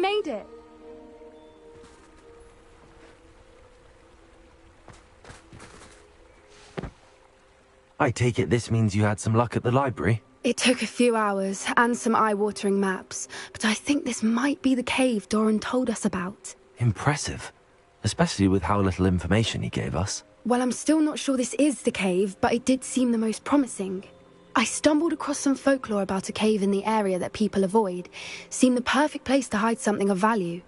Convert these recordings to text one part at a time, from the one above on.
made it! I take it this means you had some luck at the library? It took a few hours, and some eye-watering maps, but I think this might be the cave Doran told us about. Impressive. Especially with how little information he gave us. Well, I'm still not sure this is the cave, but it did seem the most promising. I stumbled across some folklore about a cave in the area that people avoid. Seemed the perfect place to hide something of value.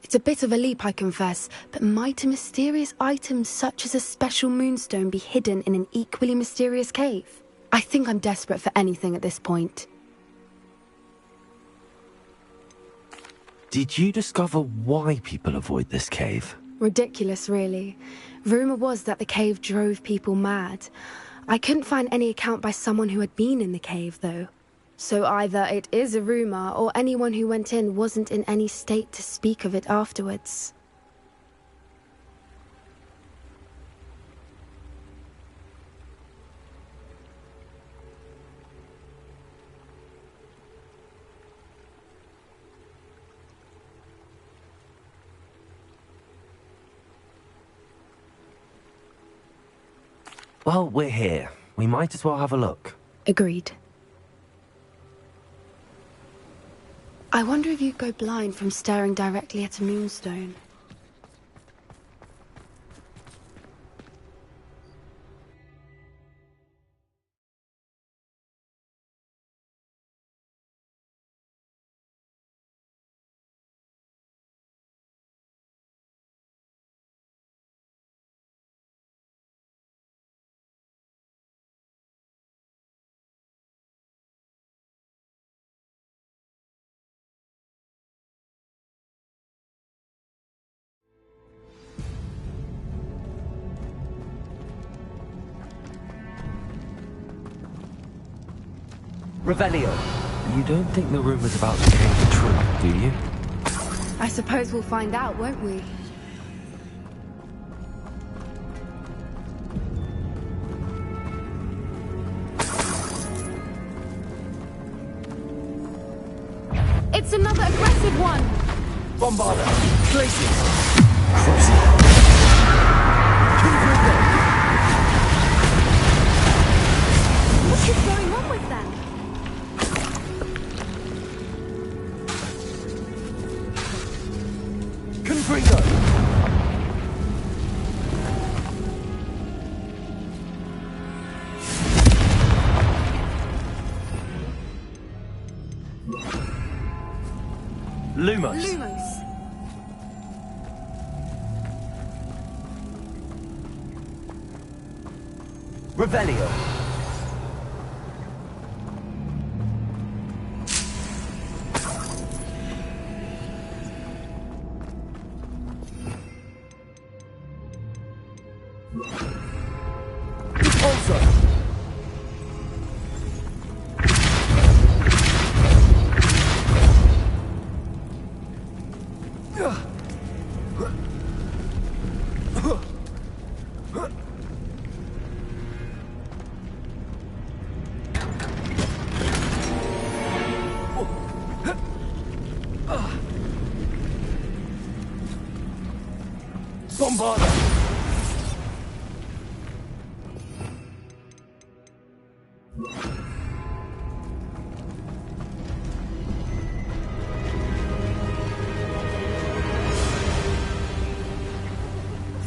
It's a bit of a leap, I confess, but might a mysterious item such as a special moonstone be hidden in an equally mysterious cave? I think I'm desperate for anything at this point. Did you discover why people avoid this cave? Ridiculous, really. Rumor was that the cave drove people mad. I couldn't find any account by someone who had been in the cave, though. So either it is a rumor, or anyone who went in wasn't in any state to speak of it afterwards. Well, we're here. We might as well have a look. Agreed. I wonder if you'd go blind from staring directly at a moonstone. Revelio. You don't think the rumors about the cave are true, do you? I suppose we'll find out, won't we? It's another aggressive one! Bombarda. Glacier. What is going on with them? Confringo. Lumos. Lumos. Revelio. Also. Bombarda.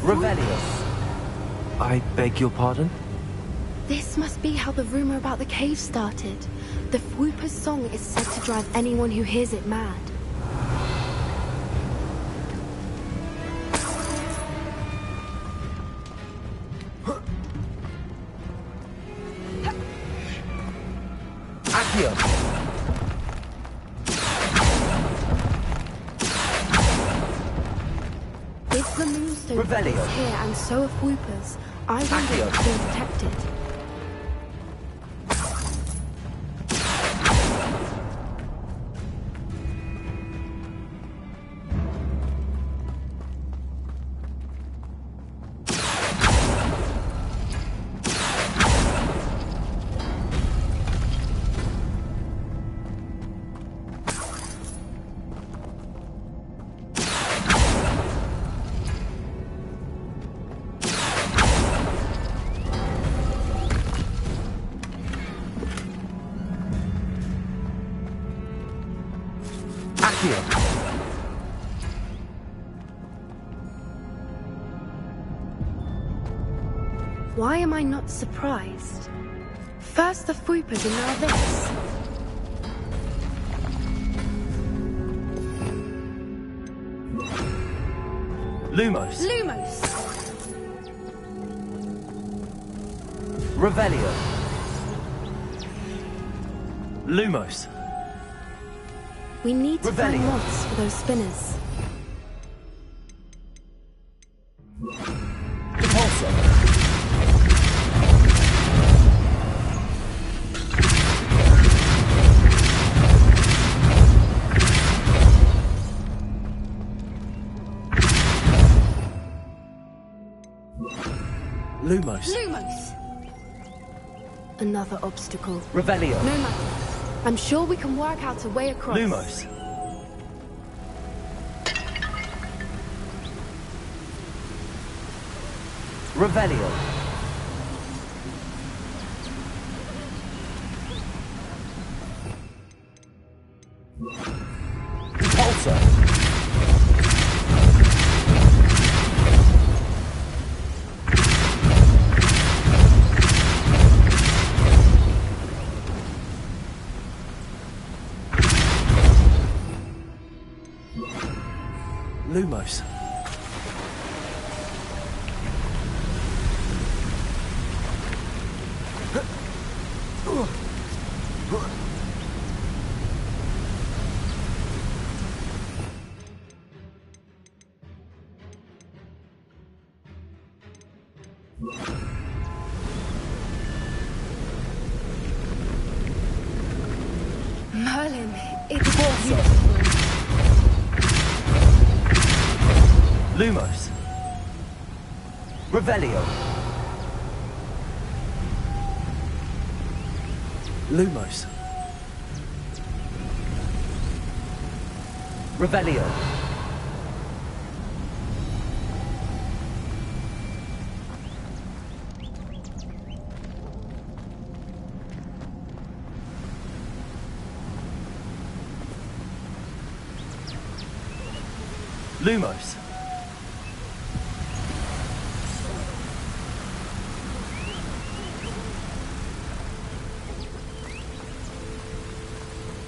Revelio. I beg your pardon? This must be how the rumor about the cave started. The Whooper's song is said to drive anyone who hears it mad. Accio. If the moonstone Revelio. is here and so are Whoopers, I wonder Accio. if it's being protected. Accio. Why am I not surprised? First the Foopers and now this. Lumos. Lumos! Revelio. Lumos. We need to find Revelio. moths for those spinners. Repulsor. Lumos. Lumos! Another obstacle. Revelio. No matter. I'm sure we can work out a way across. Lumos. Revelio. Repulsor. Lumos. Merlin, it's beautiful. Lumos. Revelio. Lumos. Revelio. Lumos.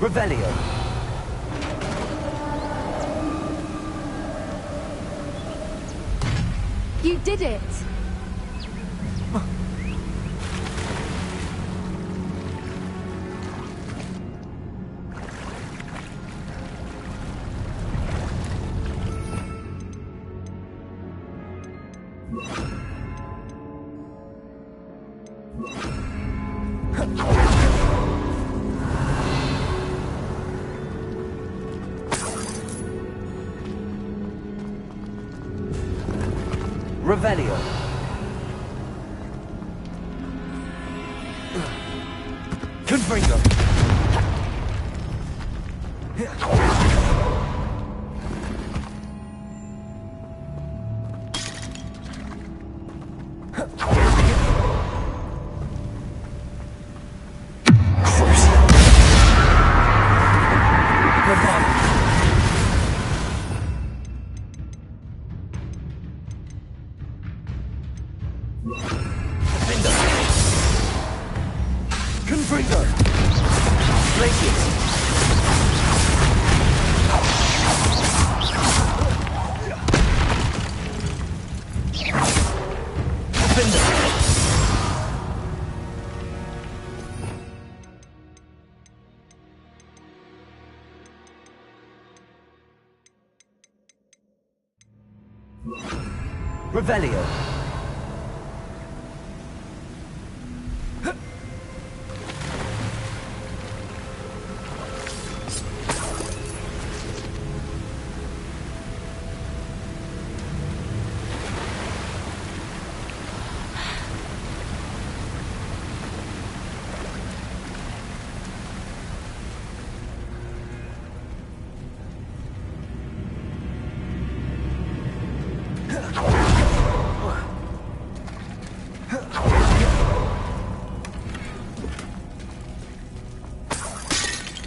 Revelio. You did it! Revelio. Confringo. Confringo. Glacius. Revelio.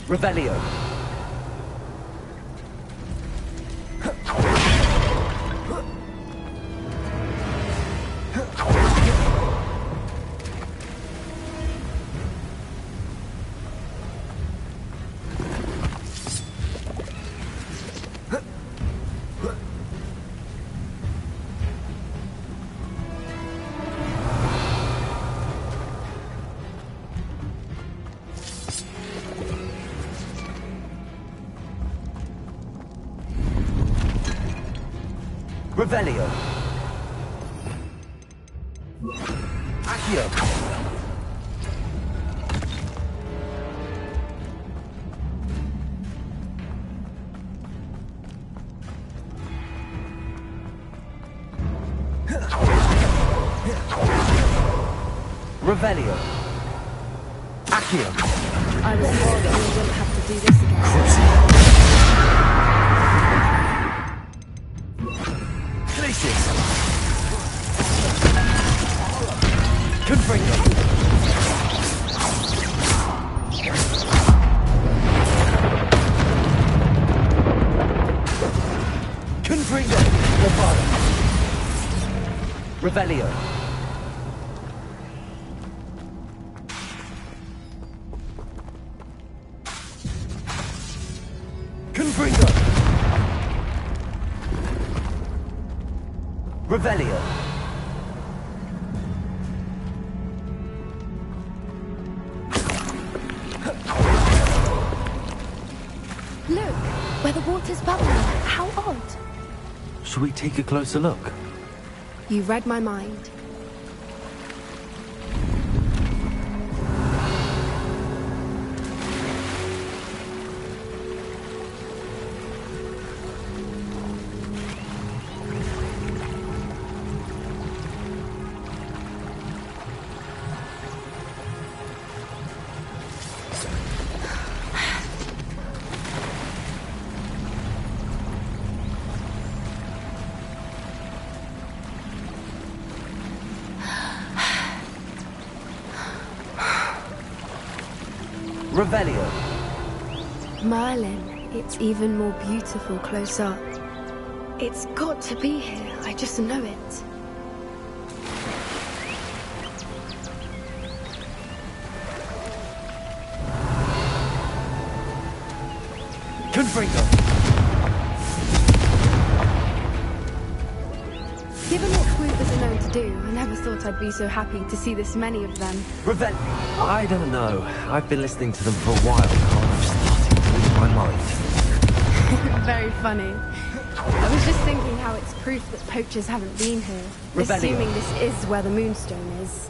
Revelio. Revelio. Accio. Revelio. Accio. I was told that we wouldn't have to do this again. Glacius. Confringo. Confringo. Revelio. Confringo. Revelio. Look, where the water's bubbling. How odd. Should we take a closer look? You read my mind. Revelio. Merlin, it's even more beautiful close up. It's got to be here, I just know it. Confringo. Given what swoopers are known to do, I never thought I'd be so happy to see this many of them. Revelio. I don't know. I've been listening to them for a while now, and I'm starting to lose my mind. Very funny. I was just thinking how it's proof that poachers haven't been here. Revelio. Assuming this is where the Moonstone is.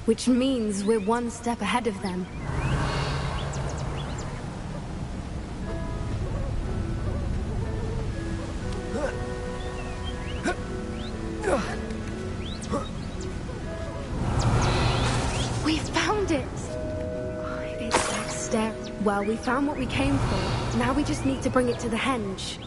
Which means we're one step ahead of them. We found it! It's like staring. Well, we found what we came for. Now we just need to bring it to the henge.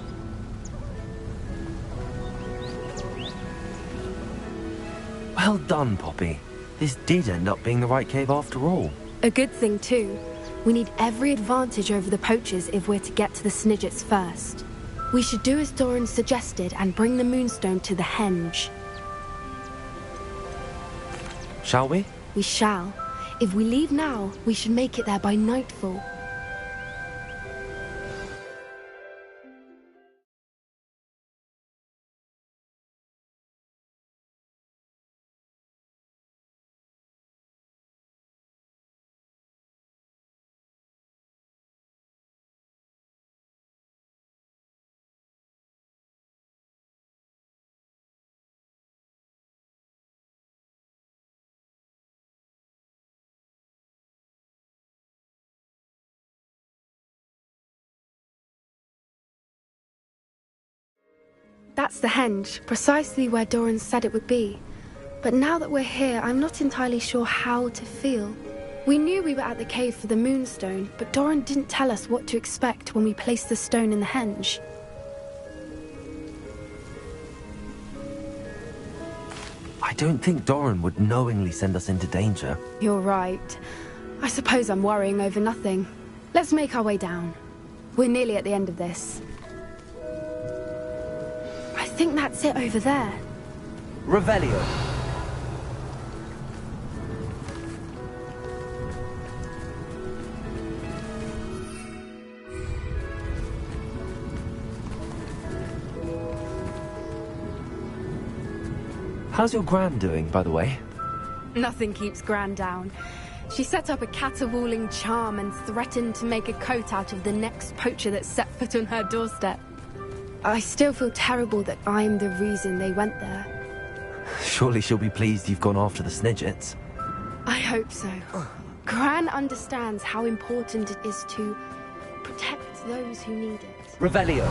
Well done, Poppy. This did end up being the right cave after all. A good thing, too. We need every advantage over the poachers if we're to get to the Snidgets first. We should do as Doran suggested and bring the Moonstone to the henge. Shall we? We shall. If we leave now, we should make it there by nightfall. That's the henge, precisely where Doran said it would be. But now that we're here, I'm not entirely sure how to feel. We knew we were at the cave for the Moonstone, but Doran didn't tell us what to expect when we placed the stone in the henge. I don't think Doran would knowingly send us into danger. You're right. I suppose I'm worrying over nothing. Let's make our way down. We're nearly at the end of this. I think that's it over there. Revelio. How's your gran doing, by the way? Nothing keeps Gran down. She set up a caterwauling charm and threatened to make a coat out of the next poacher that set foot on her doorstep. I still feel terrible that I'm the reason they went there. Surely she'll be pleased you've gone after the Snidgets. I hope so. Gran understands how important it is to protect those who need it. Revelio.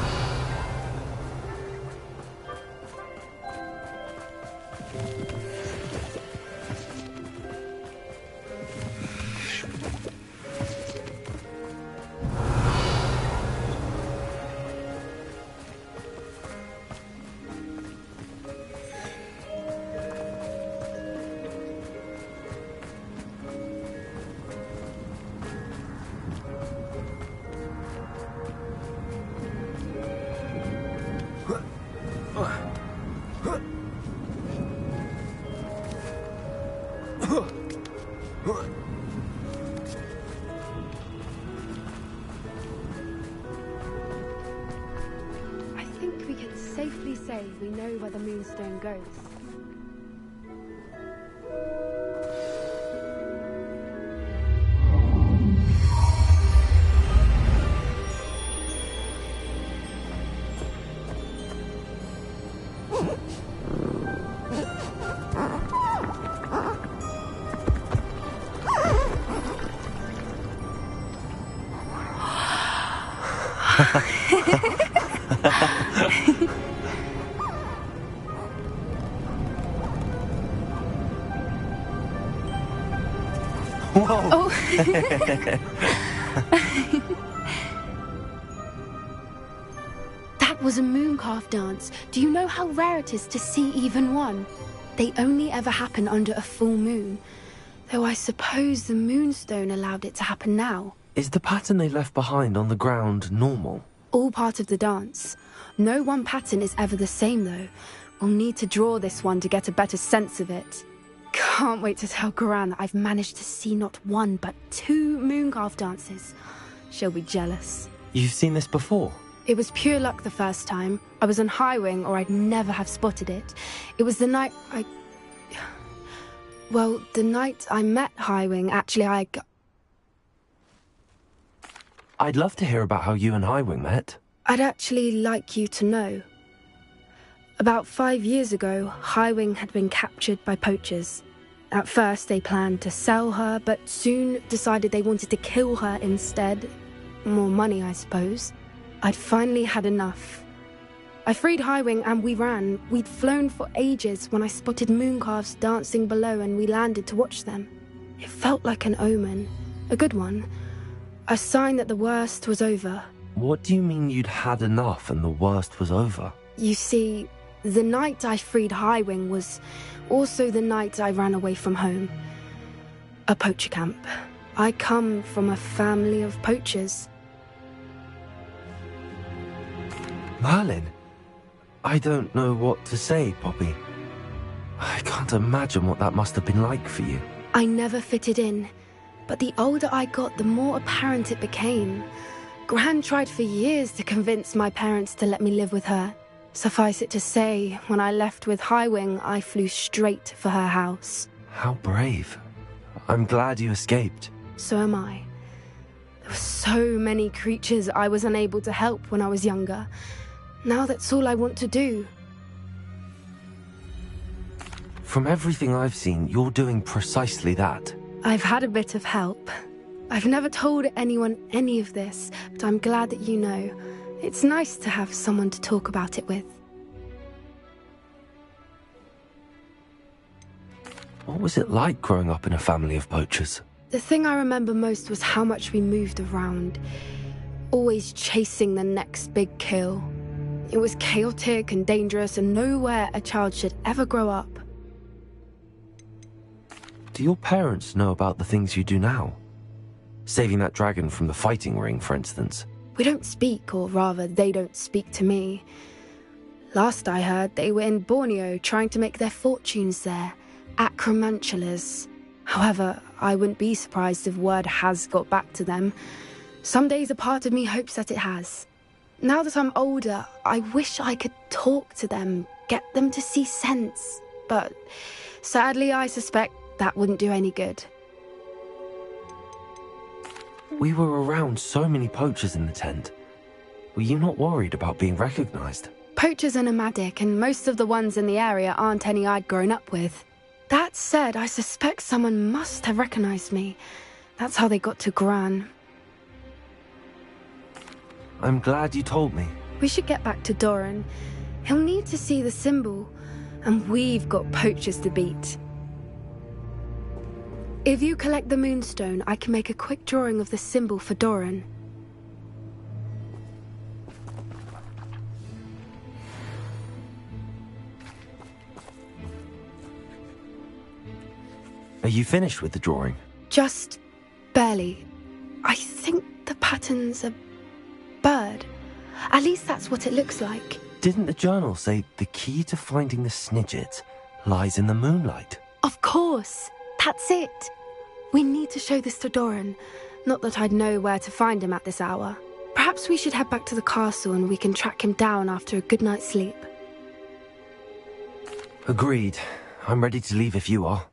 I think we can safely say we know where the moonstone goes. Whoa! Oh. That was a mooncalf dance. Do you know how rare it is to see even one? They only ever happen under a full moon. Though I suppose the moonstone allowed it to happen now. Is the pattern they left behind on the ground normal? All part of the dance. No one pattern is ever the same though. We'll need to draw this one to get a better sense of it. Can't wait to tell Gran that I've managed to see not one but 2 mooncalf dances. She'll be jealous. You've seen this before? It was pure luck the first time. I was on Highwing or I'd never have spotted it. It was the night Well, the night I met Highwing, actually I'd love to hear about how you and Highwing met. I'd actually like you to know. About 5 years ago, Highwing had been captured by poachers. At first, they planned to sell her, but soon decided they wanted to kill her instead. More money, I suppose. I'd finally had enough. I freed Highwing and we ran. We'd flown for ages when I spotted mooncalves dancing below and we landed to watch them. It felt like an omen. A good one. A sign that the worst was over. What do you mean you'd had enough and the worst was over? You see, the night I freed Highwing was also the night I ran away from home. A poacher camp. I come from a family of poachers. Merlin? I don't know what to say, Poppy. I can't imagine what that must have been like for you. I never fitted in, but the older I got, the more apparent it became. Gran tried for years to convince my parents to let me live with her. Suffice it to say, when I left with Highwing, I flew straight for her house. How brave. I'm glad you escaped. So am I. There were so many creatures I was unable to help when I was younger. Now that's all I want to do. From everything I've seen, you're doing precisely that. I've had a bit of help. I've never told anyone any of this, but I'm glad that you know. It's nice to have someone to talk about it with. What was it like growing up in a family of poachers? The thing I remember most was how much we moved around, always chasing the next big kill. It was chaotic and dangerous and nowhere a child should ever grow up. Do your parents know about the things you do now? Saving that dragon from the fighting ring, for instance. We don't speak, or rather, they don't speak to me. Last I heard, they were in Borneo trying to make their fortunes there, at Acromantulas. However, I wouldn't be surprised if word has got back to them. Some days a part of me hopes that it has. Now that I'm older, I wish I could talk to them, get them to see sense. But sadly, I suspect that wouldn't do any good. We were around so many poachers in the tent. Were you not worried about being recognized? Poachers are nomadic, and most of the ones in the area aren't any I'd grown up with. That said, I suspect someone must have recognized me. That's how they got to Gran. I'm glad you told me. We should get back to Doran. He'll need to see the symbol, and we've got poachers to beat. If you collect the moonstone, I can make a quick drawing of the symbol for Doran. Are you finished with the drawing? Just barely. I think the pattern's a bird. At least that's what it looks like. Didn't the journal say the key to finding the Snidget lies in the moonlight? Of course. That's it. We need to show this to Doran. Not that I'd know where to find him at this hour. Perhaps we should head back to the castle and we can track him down after a good night's sleep. Agreed. I'm ready to leave if you are.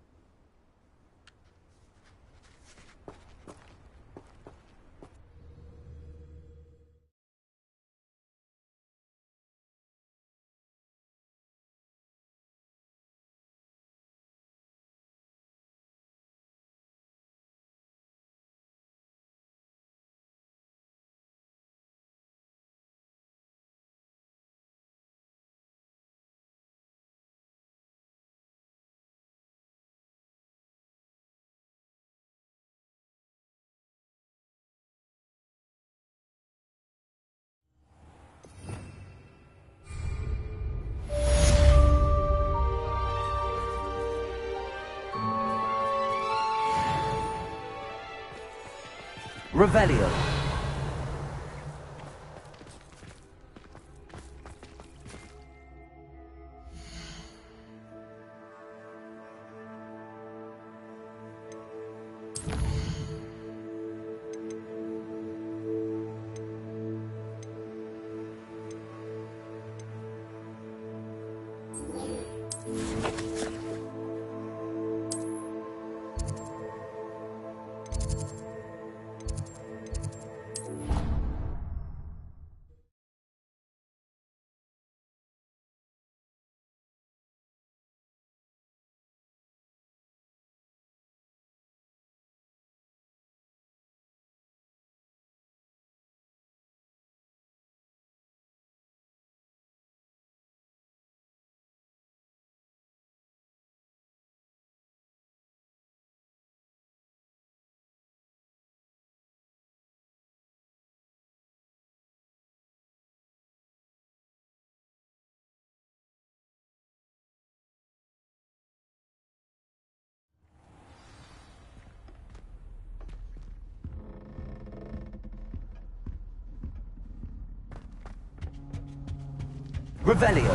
Revelio. Revelio.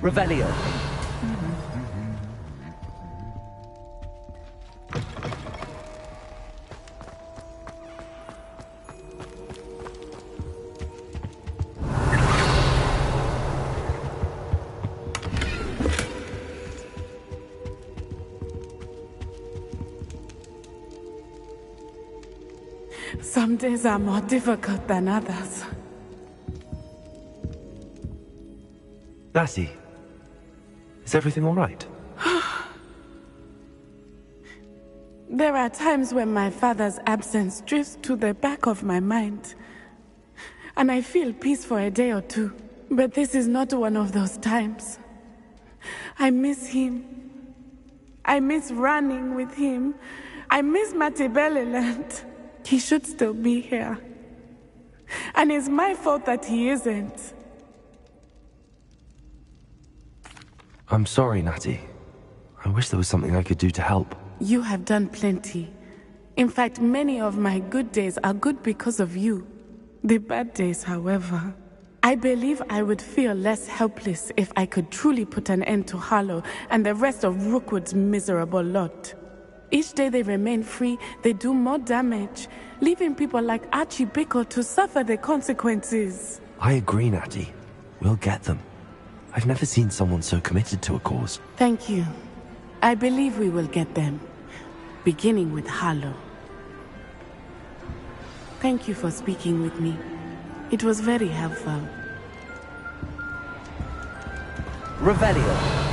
Revelio. Some days are more difficult than others. Lassie, is everything all right? There are times when my father's absence drifts to the back of my mind, and I feel peace for a day or two. But this is not one of those times. I miss him. I miss running with him. I miss Matebeleland. He should still be here. And it's my fault that he isn't. I'm sorry, Natty. I wish there was something I could do to help. You have done plenty. In fact, many of my good days are good because of you. The bad days, however. I believe I would feel less helpless if I could truly put an end to Harlow and the rest of Rookwood's miserable lot. Each day they remain free, they do more damage, leaving people like Archie Bickle to suffer the consequences. I agree, Natty. We'll get them. I've never seen someone so committed to a cause. Thank you. I believe we will get them, beginning with Harlow. Thank you for speaking with me. It was very helpful. Revelio.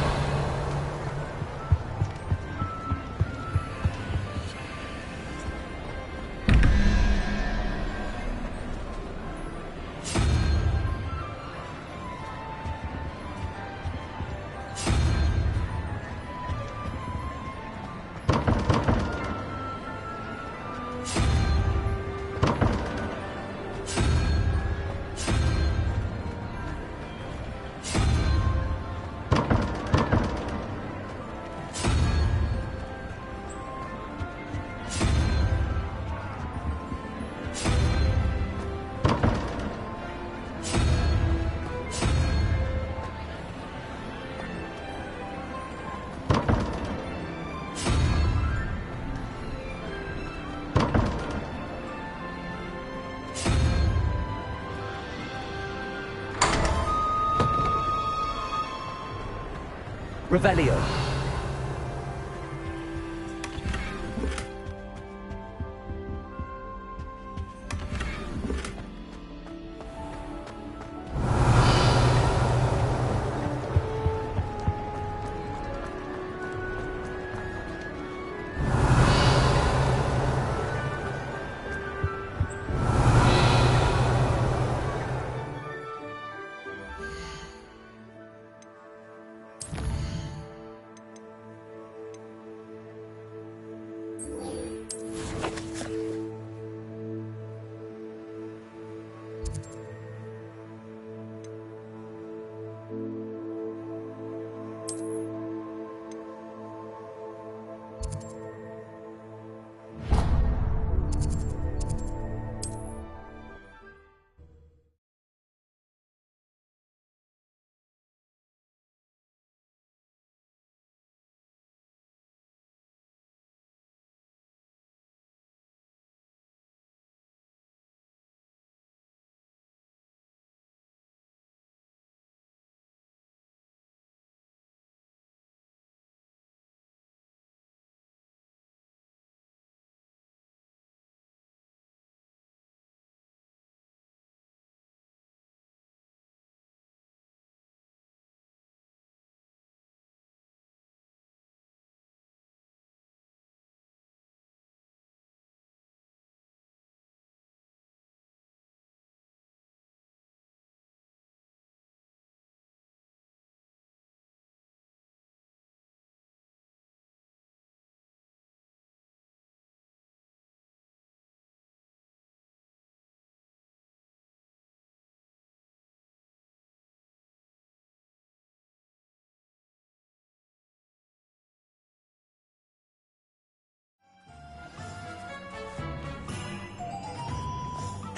Revelio.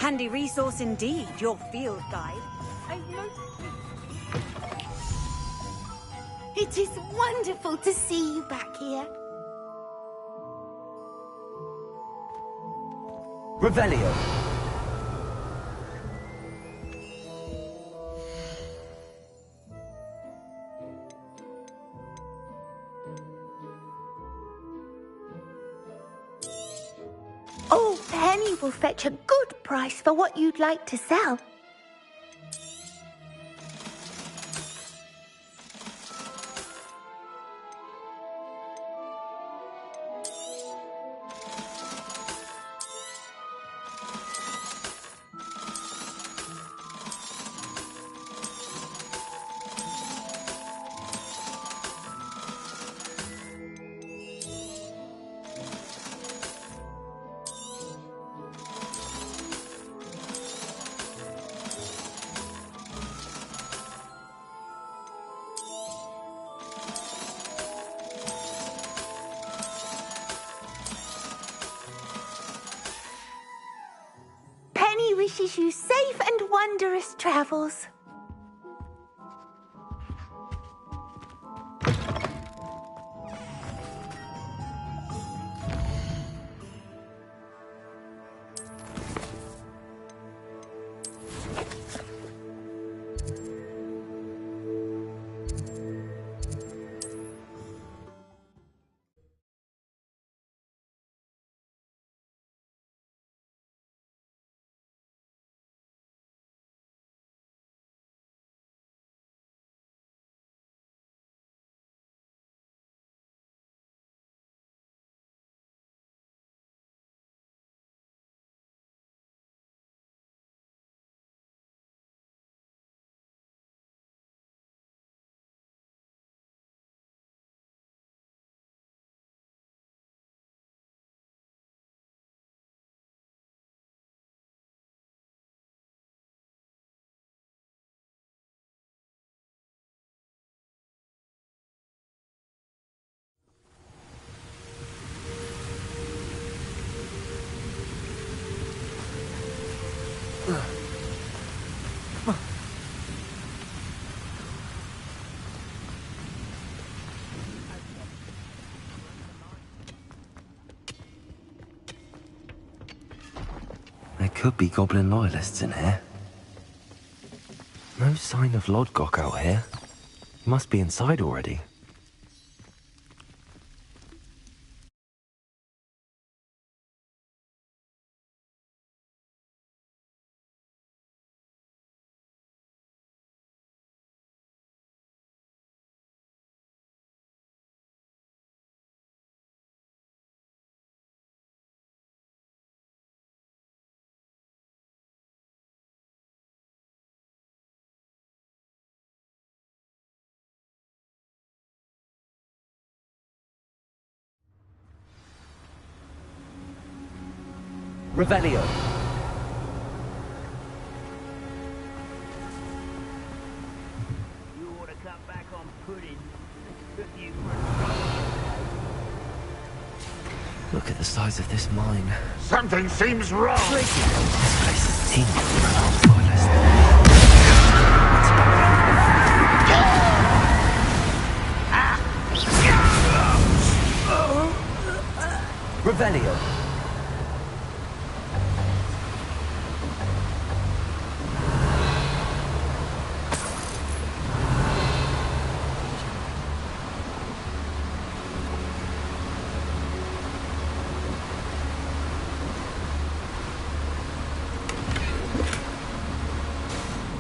Handy resource indeed, your field guide. It is wonderful to see you back here. Revelio. Oh, Penny will fetch a good price for what you'd like to sell. wishes you safe and wondrous travels. There could be goblin loyalists in here. No sign of Lodgok out here. He must be inside already. Revelio. You ought to cut back on pudding. Took you Look at the size of this mine. Something seems wrong. This place is teeming with armed loyalists. Revelio.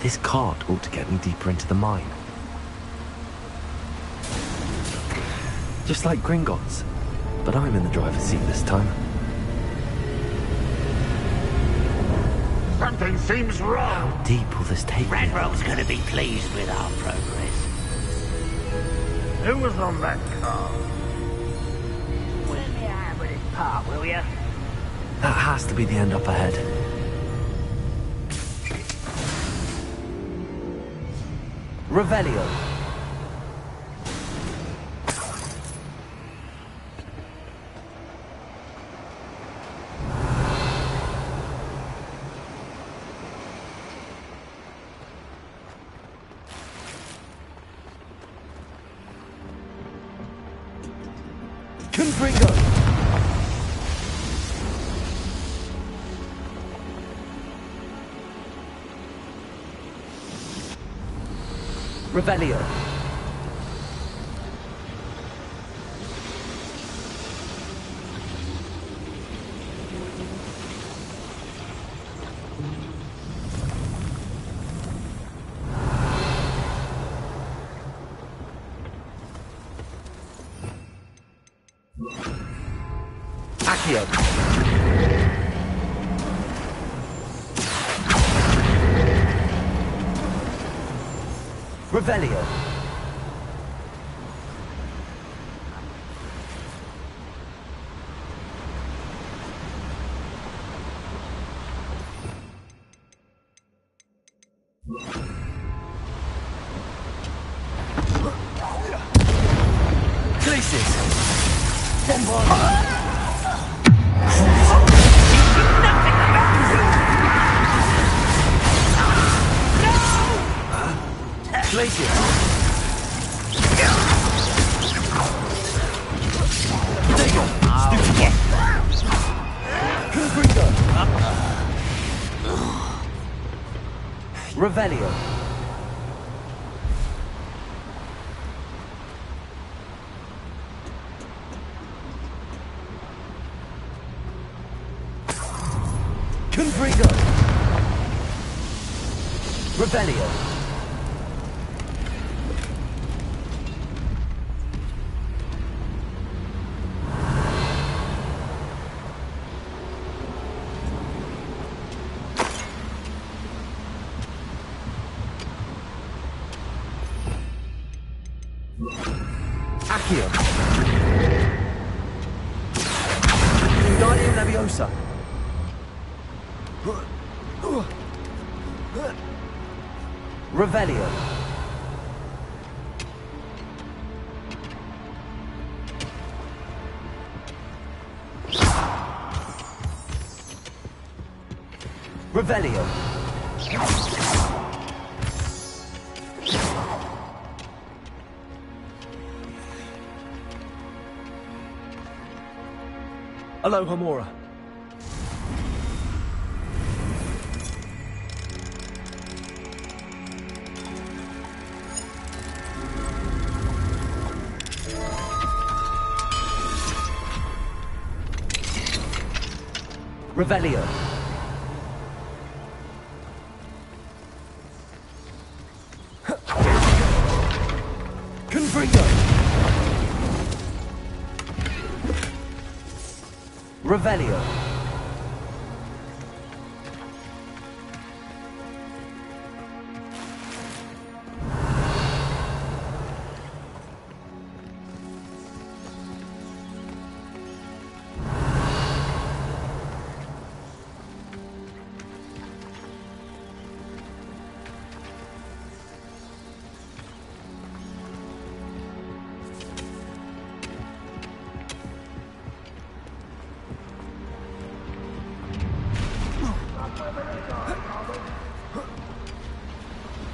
This cart ought to get me deeper into the mine. Just like Gringotts, but I'm in the driver's seat this time. Something seems wrong. How deep will this take me? Redrobe's gonna be pleased with our progress. Who was on that car? Let me have with this part, will ya? That has to be the end up ahead. Revelio. Confringo. Revelio. Accio. Revelio. Glacis. Bombard. Revelio. Confringo. Revelio. Accio. Wingardium Leviosa. Revelio. Revelio. Alohomora. Revelio. Confringo. Revelio.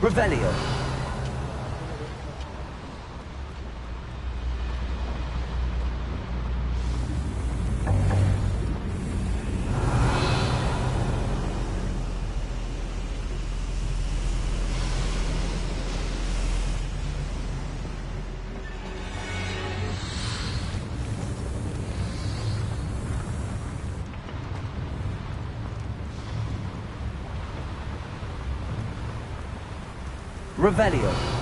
Revelio. Revelio.